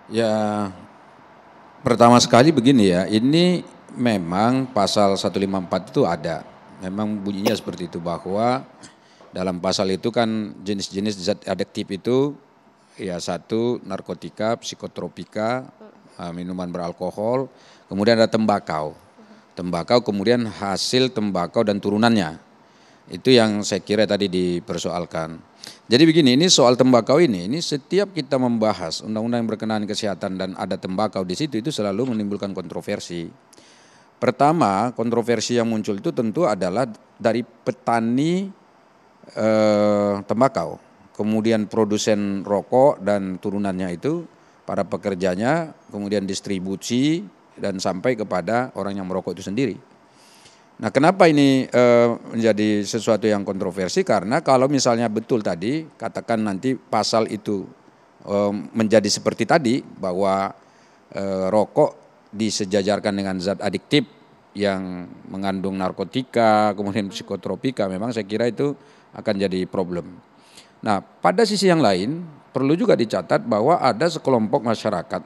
Ya, pertama sekali begini ya, ini memang pasal 154 itu ada. Memang bunyinya seperti itu bahwa dalam pasal itu kan jenis-jenis zat adiktif itu ya satu narkotika, psikotropika, minuman beralkohol, kemudian ada tembakau. Tembakau kemudian hasil tembakau dan turunannya. Itu yang saya kira tadi dipersoalkan. Jadi begini, ini soal tembakau ini setiap kita membahas undang-undang yang berkenaan kesehatan dan ada tembakau di situ itu selalu menimbulkan kontroversi. Pertama, kontroversi yang muncul itu tentu adalah dari petani tembakau, kemudian produsen rokok dan turunannya itu, para pekerjanya, kemudian distribusi dan sampai kepada orang yang merokok itu sendiri. Nah, kenapa ini menjadi sesuatu yang kontroversi? Karena kalau misalnya betul tadi, katakan nanti pasal itu menjadi seperti tadi, bahwa rokok disejajarkan dengan zat adiktif yang mengandung narkotika, kemudian psikotropika, memang saya kira itu akan jadi problem. Nah, pada sisi yang lain, perlu juga dicatat bahwa ada sekelompok masyarakat,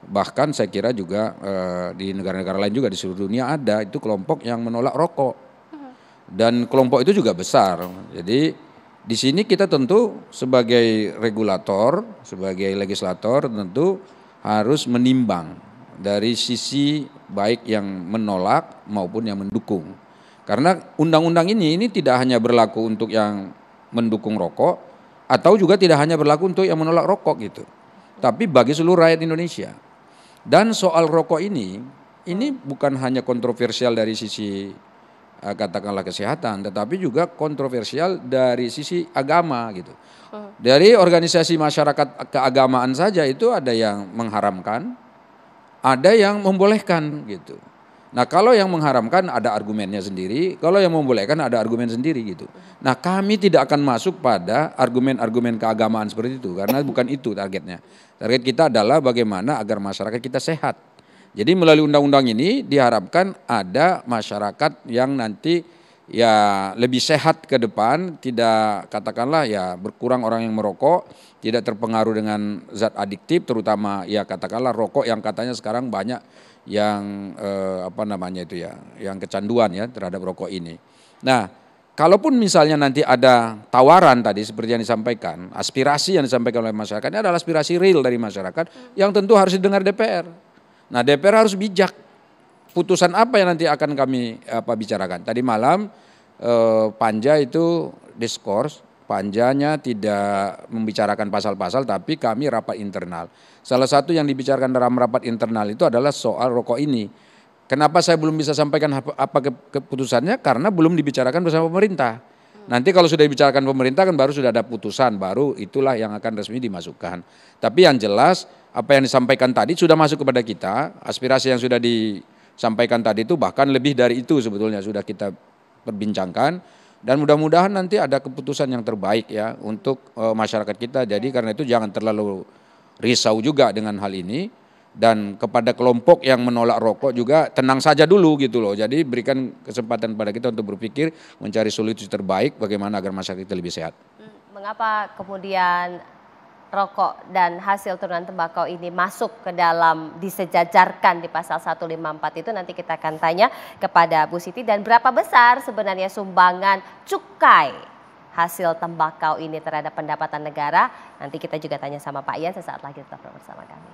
bahkan saya kira juga di negara-negara lain juga di seluruh dunia ada itu kelompok yang menolak rokok dan kelompok itu juga besar. Jadi di sini kita tentu sebagai regulator, sebagai legislator tentu harus menimbang dari sisi baik yang menolak maupun yang mendukung. Karena undang-undang ini tidak hanya berlaku untuk yang mendukung rokok atau juga tidak hanya berlaku untuk yang menolak rokok gitu. Tapi bagi seluruh rakyat Indonesia. Dan soal rokok ini bukan hanya kontroversial dari sisi katakanlah kesehatan, tetapi juga kontroversial dari sisi agama gitu. Dari organisasi masyarakat keagamaan saja itu ada yang mengharamkan, ada yang membolehkan gitu. Nah, kalau yang mengharamkan ada argumennya sendiri, kalau yang membolehkan ada argumen sendiri gitu. Nah, kami tidak akan masuk pada argumen-argumen keagamaan seperti itu karena bukan itu targetnya. Target kita adalah bagaimana agar masyarakat kita sehat. Jadi melalui undang-undang ini diharapkan ada masyarakat yang nanti ya lebih sehat ke depan, tidak katakanlah ya berkurang orang yang merokok, tidak terpengaruh dengan zat adiktif terutama ya katakanlah rokok yang katanya sekarang banyak yang apa namanya itu ya, yang kecanduan ya terhadap rokok ini. Nah, kalaupun misalnya nanti ada tawaran tadi seperti yang disampaikan, aspirasi yang disampaikan oleh masyarakat ini adalah aspirasi real dari masyarakat yang tentu harus didengar DPR. Nah, DPR harus bijak. Putusan apa yang nanti akan kami bicarakan. Tadi malam Panja itu diskors, Panjanya tidak membicarakan pasal-pasal tapi kami rapat internal. Salah satu yang dibicarakan dalam rapat internal itu adalah soal rokok ini. Kenapa saya belum bisa sampaikan apa keputusannya? Karena belum dibicarakan bersama pemerintah. Nanti kalau sudah dibicarakan pemerintah kan baru sudah ada putusan, baru itulah yang akan resmi dimasukkan. Tapi yang jelas apa yang disampaikan tadi sudah masuk kepada kita, aspirasi yang sudah disampaikan tadi itu bahkan lebih dari itu sebetulnya sudah kita perbincangkan dan mudah-mudahan nanti ada keputusan yang terbaik ya untuk masyarakat kita. Jadi karena itu jangan terlalu risau juga dengan hal ini dan kepada kelompok yang menolak rokok juga tenang saja dulu gitu loh. Jadi berikan kesempatan pada kita untuk berpikir mencari solusi terbaik bagaimana agar masyarakat kita lebih sehat. Mengapa kemudian rokok dan hasil turunan tembakau ini masuk ke dalam disejajarkan di pasal 154 itu nanti kita akan tanya kepada Bu Siti. Dan berapa besar sebenarnya sumbangan cukai hasil tembakau ini terhadap pendapatan negara? Nanti kita juga tanya sama Pak Ian sesaat lagi, tetap bersama kami.